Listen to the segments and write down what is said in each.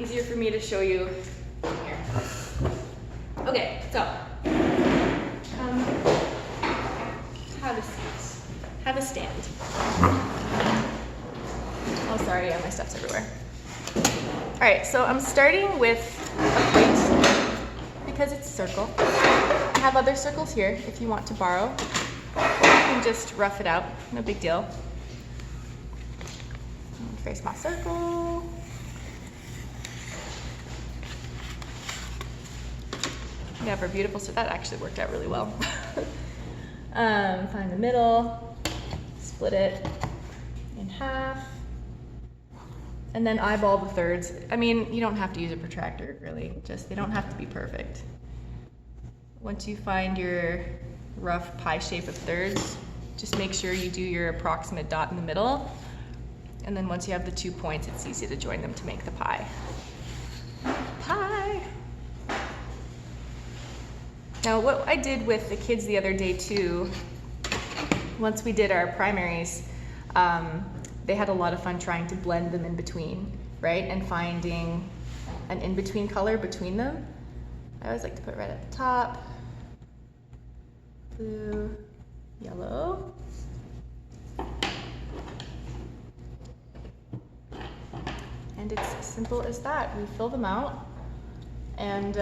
easier for me to show you here. Okay, so have a stand. Oh, sorry, yeah, my stuff's everywhere. All right, so I'm starting with a plate because it's a circle. I have other circles here if you want to borrow, or you can just rough it out, no big deal. Very small circle. Yeah, for beautiful, so that actually worked out really well. Find the middle, split it in half, and then eyeball the thirds. I mean, you don't have to use a protractor, really. Just, they don't have to be perfect. Once you find your rough pie shape of thirds, just make sure you do your approximate dot in the middle. And then once you have the 2 points, it's easy to join them to make the pie. Pie! Now, what I did with the kids the other day too, once we did our primaries, they had a lot of fun trying to blend them in between, right? And finding an in-between color between them. I always like to put red at the top, blue, yellow. And it's as simple as that. We fill them out, and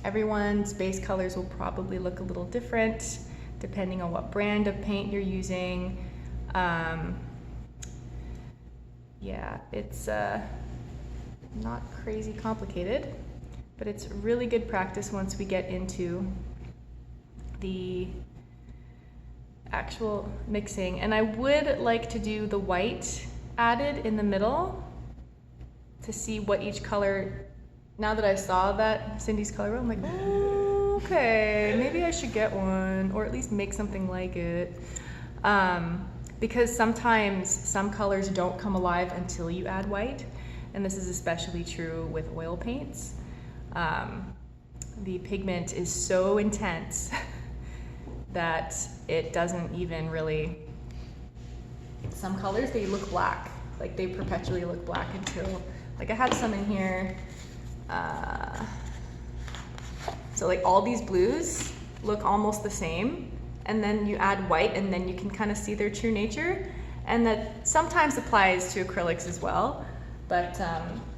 everyone's base colors will probably look a little different depending on what brand of paint you're using. Yeah, it's not crazy complicated, but it's really good practice once we get into the actual mixing. And I would like to do the white added in the middle to see what each color. Now that I saw that Cindy's color wheel, I'm like, oh, okay, maybe I should get one, or at least make something like it. Because sometimes some colors don't come alive until you add white, and this is especially true with oil paints. The pigment is so intense that it doesn't even really, some colors, they look black, like they perpetually look black until, like I have some in here. So like all these blues look almost the same, and then you add white and then you can kind of see their true nature. And that sometimes applies to acrylics as well, but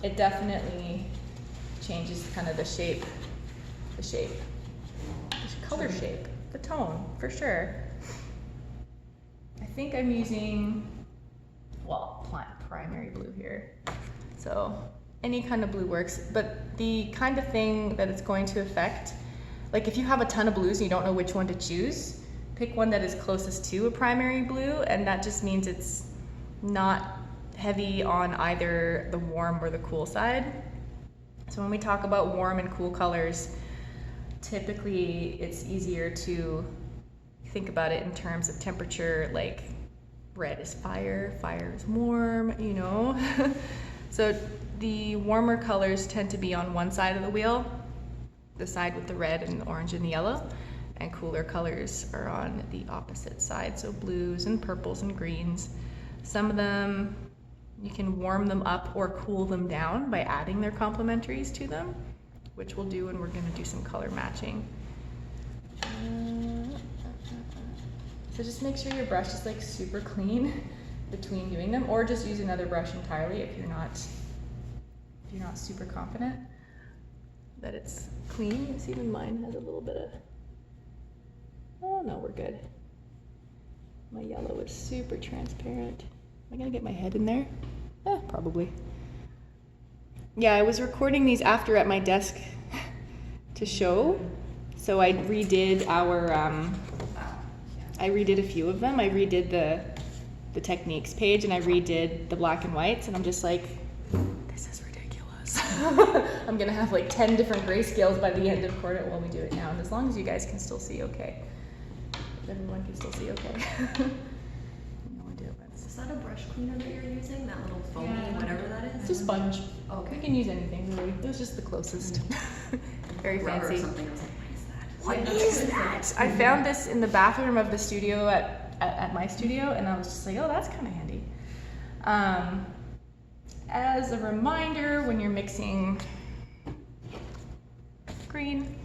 it definitely changes kind of the shape, the color shape, the tone, for sure. I think I'm using, well, primary blue here. So any kind of blue works, but the kind of thing that it's going to affect, like if you have a ton of blues and you don't know which one to choose, pick one that is closest to a primary blue, and that just means it's not heavy on either the warm or the cool side. So when we talk about warm and cool colors, typically it's easier to think about it in terms of temperature, like red is fire, fire is warm, you know? So the warmer colors tend to be on one side of the wheel, the side with the red and the orange and the yellow, and cooler colors are on the opposite side, so blues and purples and greens. Some of them, you can warm them up or cool them down by adding their complementaries to them, which we'll do when we're gonna do some color matching. So just make sure your brush is like super clean between doing them, or just use another brush entirely if you're not super confident that it's clean. You see, even mine has a little bit of, oh no, we're good. My yellow is super transparent. Am I gonna get my head in there? Probably. Yeah, I was recording these after at my desk to show. So I redid I redid a few of them. I redid the techniques page, and I redid the black and whites, and I'm just like, this is ridiculous. I'm gonna have like 10 different grayscales by the end of quarter while we do it now, and as long as you guys can still see okay. If everyone can still see okay. Is that a brush cleaner that you're using? That little foamy, whatever that is? It's a sponge. Okay. You can use anything really. It was just the closest. Very Rubber fancy. or something. I was like, What is that? I found this in the bathroom of the studio at my studio, and I was just like, oh, that's kind of handy. as a reminder, when you're mixing green,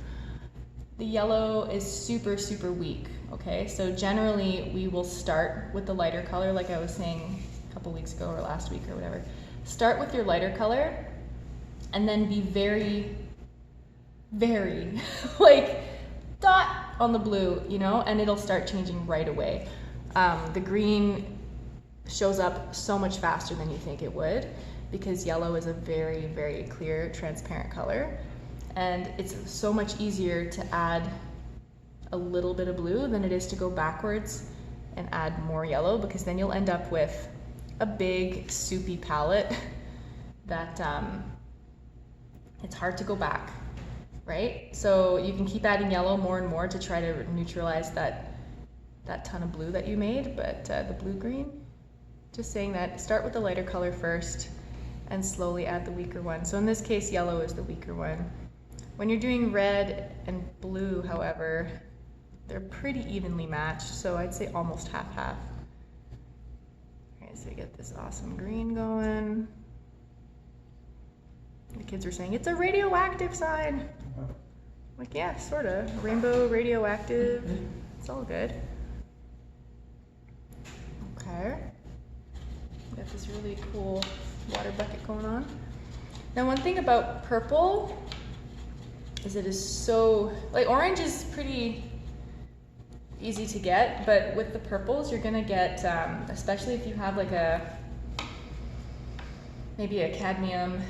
the yellow is super, super weak, okay? So generally we will start with the lighter color, like I was saying a couple weeks ago or last week or whatever. Start with your lighter color and then be very, very like dot on the blue, you know, and it'll start changing right away. The green shows up so much faster than you think it would because yellow is a very, very clear, transparent color. And it's so much easier to add a little bit of blue than it is to go backwards and add more yellow, because then you'll end up with a big soupy palette that it's hard to go back, right? So you can keep adding yellow more and more to try to neutralize that ton of blue that you made, but the blue-green, just saying that, start with the lighter color first and slowly add the weaker one. So in this case, yellow is the weaker one. When you're doing red and blue, however, they're pretty evenly matched, so I'd say almost half-half. Okay, so you get this awesome green going. The kids were saying, it's a radioactive sign. Like, yeah, sorta. Rainbow, radioactive, it's all good. Okay. Got this really cool water bucket going on. Now, one thing about purple is it is so, like, orange is pretty easy to get, but with the purples you're gonna get, especially if you have like maybe a cadmium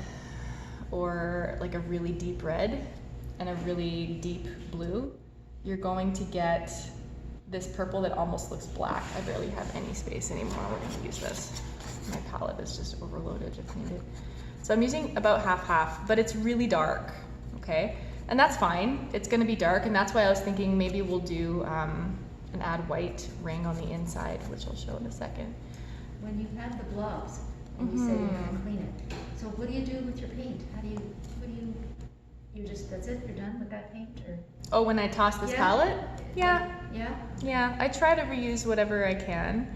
or like a really deep red and a really deep blue, you're going to get this purple that almost looks black. I barely have any space anymore. We're gonna use this. My palette is just overloaded if needed. So I'm using about half-half, but it's really dark, okay? And that's fine, it's gonna be dark, and that's why I was thinking maybe we'll do an add white ring on the inside, which I'll show in a second. When you had the gloves, and you said you're gonna clean it, so what do you do with your paint? You just, that's it, you're done with that paint, or? Oh, when I toss this palette? Yeah. Yeah? Yeah, I try to reuse whatever I can,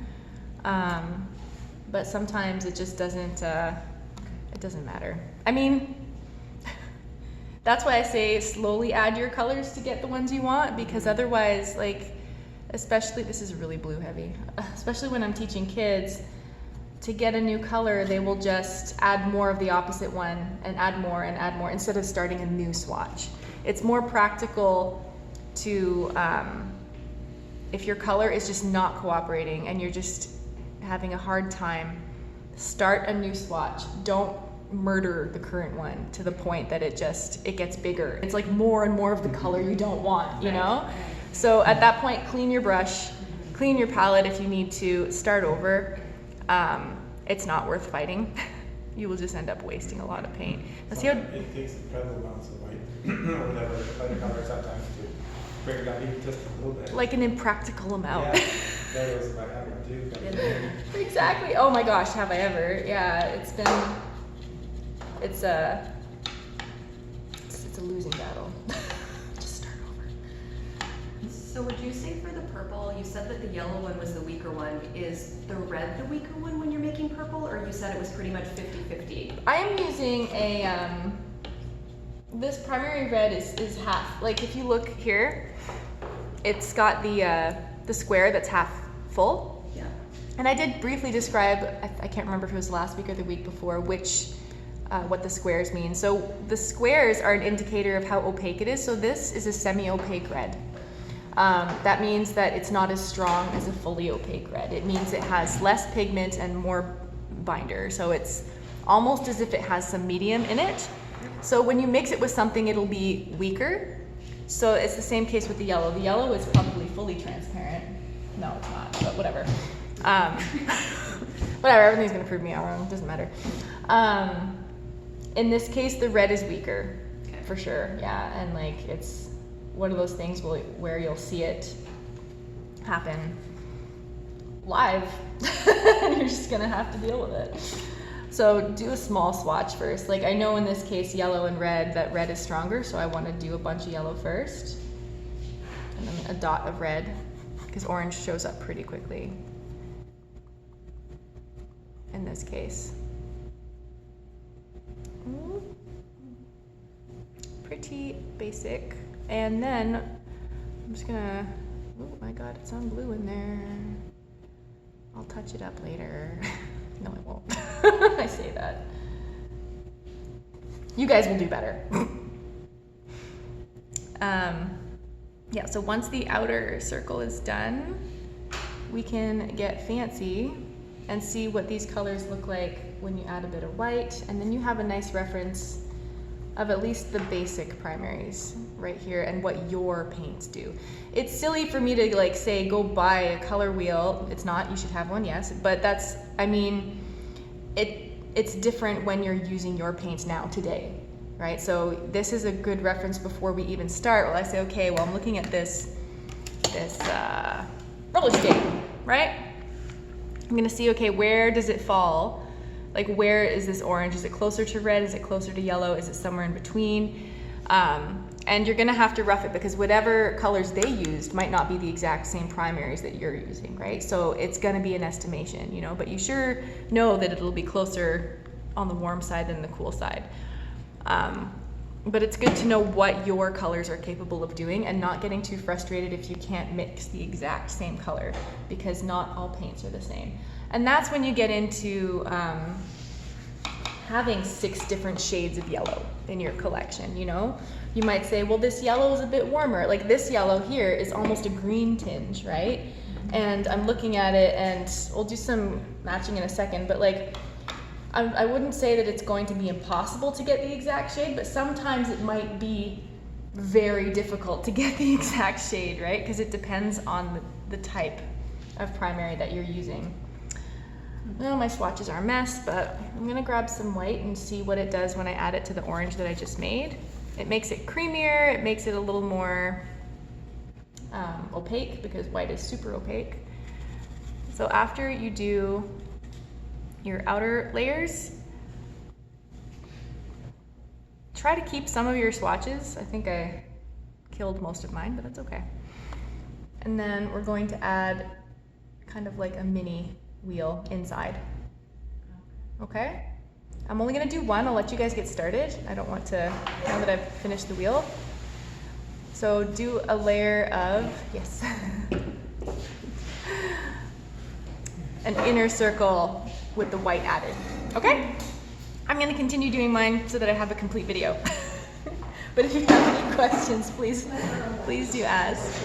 but sometimes it just doesn't, it doesn't matter. I mean, that's why I say slowly add your colors to get the ones you want, because otherwise, like, especially, this is really blue heavy, especially when I'm teaching kids, to get a new color, they will just add more of the opposite one and add more instead of starting a new swatch. It's more practical to, if your color is just not cooperating and you're just having a hard time, start a new swatch. Don't murder the current one to the point that it gets bigger. It's like more and more of the color you don't want, you know? So at that point, clean your brush, clean your palette if you need to, start over. It's not worth fighting. You will just end up wasting a lot of paint. Let's see how it takes incredible amounts of white or whatever, lighter colors sometimes to bring it down even just a little bit. like an impractical amount. Yeah, that was what happened too. Exactly. Oh my gosh, have I ever? Yeah, it's a losing battle. Just start over. So would you say for the purple, you said that the yellow one was the weaker one. Is the red the weaker one when you're making purple, or you said it was pretty much 50-50? I am using a, this primary red is half, like if you look here, it's got the square that's half full. Yeah. And I did briefly describe, I can't remember if it was last week or the week before, what the squares mean. So the squares are an indicator of how opaque it is. So this is a semi-opaque red. That means that it's not as strong as a fully opaque red. It means it has less pigment and more binder. So it's almost as if it has some medium in it. So when you mix it with something, it'll be weaker. So it's the same case with the yellow. The yellow is probably fully transparent. No, it's not, but whatever. Whatever, everything's gonna prove me wrong, it doesn't matter. In this case, the red is weaker, for sure, yeah. And like, it's one of those things where you'll see it happen live, and you're just gonna have to deal with it. So do a small swatch first. Like I know in this case, yellow and red, that red is stronger, so I wanna do a bunch of yellow first, and then a dot of red, because orange shows up pretty quickly in this case. pretty basic. And then I'm just gonna, oh my God, it's on blue in there. I'll touch it up later. No, I won't. I say that. You guys will do better. Yeah, so once the outer circle is done, we can get fancy and see what these colors look like when you add a bit of white, and then you have a nice reference of at least the basic primaries right here and what your paints do. It's silly for me to like say go buy a color wheel. It's not, you should have one, yes, but that's, I mean, it's different when you're using your paints now today, right? So this is a good reference before we even start. Well, I say, okay, well, I'm looking at this roller skate, right? I'm gonna see, okay, where does it fall? Like, where is this orange? Is it closer to red? Is it closer to yellow? Is it somewhere in between? And you're gonna have to rough it because whatever colors they used might not be the exact same primaries that you're using, right? So it's gonna be an estimation, you know, but you sure know that it'll be closer on the warm side than the cool side. But it's good to know what your colors are capable of doing and not getting too frustrated if you can't mix the exact same color, because not all paints are the same. And that's when you get into having 6 different shades of yellow in your collection, you know? You might say, well, this yellow is a bit warmer. Like this yellow here is almost a green tinge, right? And I'm looking at it, and we'll do some matching in a second, but like, I wouldn't say that it's going to be impossible to get the exact shade, but sometimes it might be very difficult to get the exact shade, right? Because it depends on the type of primary that you're using. Well, my swatches are a mess, but I'm gonna grab some white and see what it does when I add it to the orange that I just made. It makes it creamier, it makes it a little more opaque, because white is super opaque. So after you do your outer layers, try to keep some of your swatches. I think I killed most of mine, but that's okay. And then we're going to add kind of like a mini wheel inside. Okay? I'm only gonna do one. I'll let you guys get started. I don't want to, now that I've finished the wheel. So do a layer of, yes, an inner circle with the white added. Okay? I'm gonna continue doing mine so that I have a complete video. But if you have any questions, please do ask.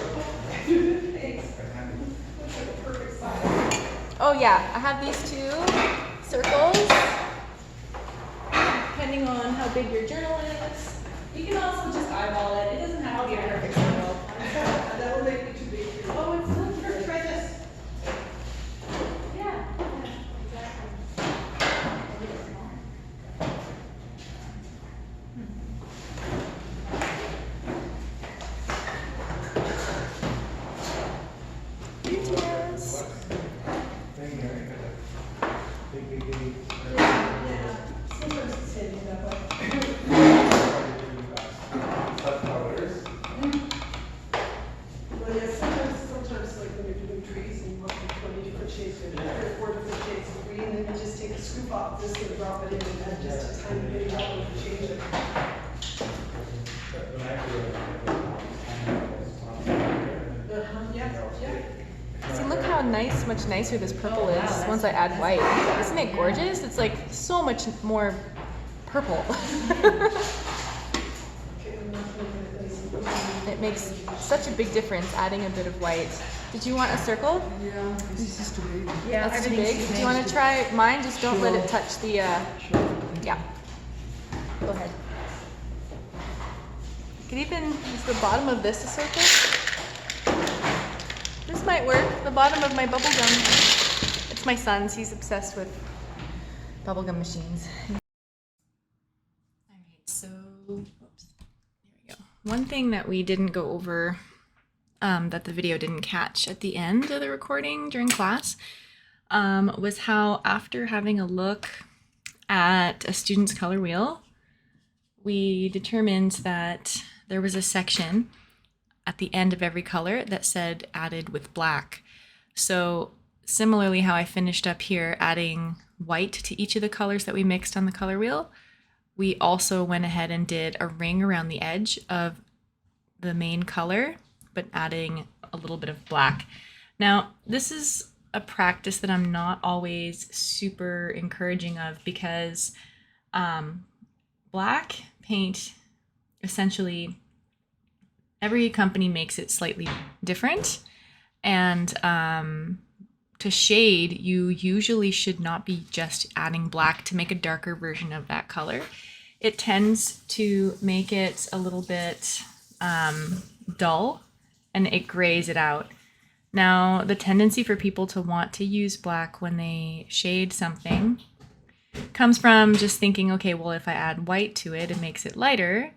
Oh yeah, I have these 2 circles, depending on how big your journal is. You can also just eyeball it. It doesn't have to be a perfect circle. That will make me too big. Oh, it's not perfect. Try this. Yeah, BTS. Sometimes it's handy that way. Well, yeah, sometimes like when you're doing trees and you want like 20 different shades of green, or 4 different shades of green, then you just take a scoop off this and drop it in and add just a tiny bit of yellow to change it. Yeah. See, look how nice, much nicer this purple is once I add white. Isn't it gorgeous? It's like so much more purple. It makes such a big difference adding a bit of white. Did you want a circle? Yeah, this is too big. Yeah, That's too everything's big. Do you want to try mine? Just don't let it touch the, yeah. Go ahead. You could even use the bottom of this a circle. This might work. The bottom of my bubble gum. It's my son's. He's obsessed with bubblegum machines. All right, so, oops, there we go. One thing that we didn't go over, that the video didn't catch at the end of the recording during class, was how after having a look at a student's color wheel, we determined that there was a section at the end of every color that said added with black. So similarly how I finished up here adding white to each of the colors that we mixed on the color wheel, we also went ahead and did a ring around the edge of the main color, but adding a little bit of black. Now, this is a practice that I'm not always super encouraging of because black paint, essentially, every company makes it slightly different. And to shade, you usually should not be just adding black to make a darker version of that color. It tends to make it a little bit dull, and it grays it out. Now, the tendency for people to want to use black when they shade something comes from just thinking, okay, well, if I add white to it, it makes it lighter.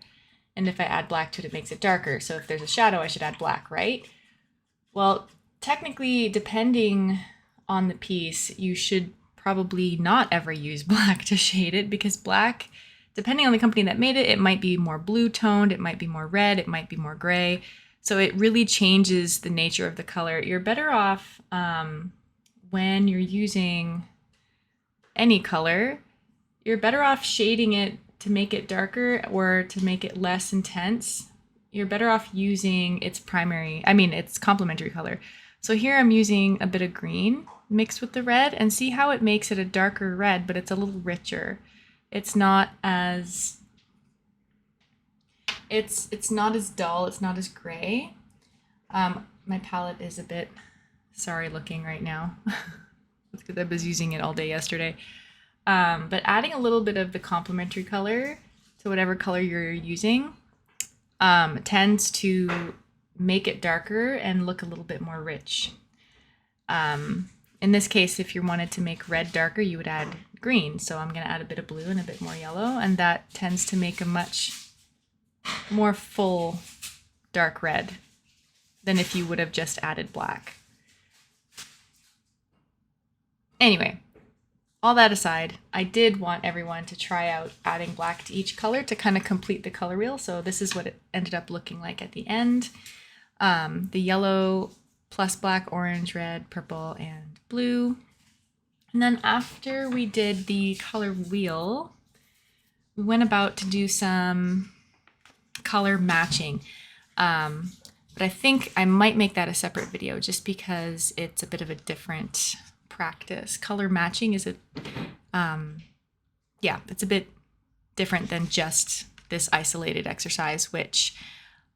And if I add black to it, it makes it darker. So if there's a shadow, I should add black, right? Well, technically, depending on the piece, you should probably not ever use black to shade it, because black, depending on the company that made it, it might be more blue toned, it might be more red, it might be more gray. So it really changes the nature of the color. You're better off when you're using any color, you're better off shading it to make it darker or to make it less intense. You're better off using its complementary color. So here I'm using a bit of green mixed with the red, and see how it makes it a darker red, but it's a little richer. It's not as it's not as dull, it's not as gray. My palette is a bit sorry looking right now. It's because I was using it all day yesterday. But adding a little bit of the complementary color to whatever color you're using tends to make it darker and look a little bit more rich. In this case, if you wanted to make red darker, you would add green. So I'm going to add a bit of blue and a bit more yellow, and that tends to make a much more full dark red than if you would have just added black. Anyway, all that aside, I did want everyone to try out adding black to each color to kind of complete the color wheel. So this is what it ended up looking like at the end. The yellow plus black, orange, red, purple, and blue. And then after we did the color wheel, we went about to do some color matching. But I think I might make that a separate video just because it's a bit of a different practice. Color matching is it's a bit different than just this isolated exercise, which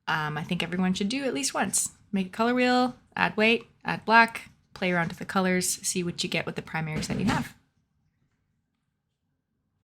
I think everyone should do at least once. Make a color wheel, add white, add black, play around with the colors, see what you get with the primaries that you have.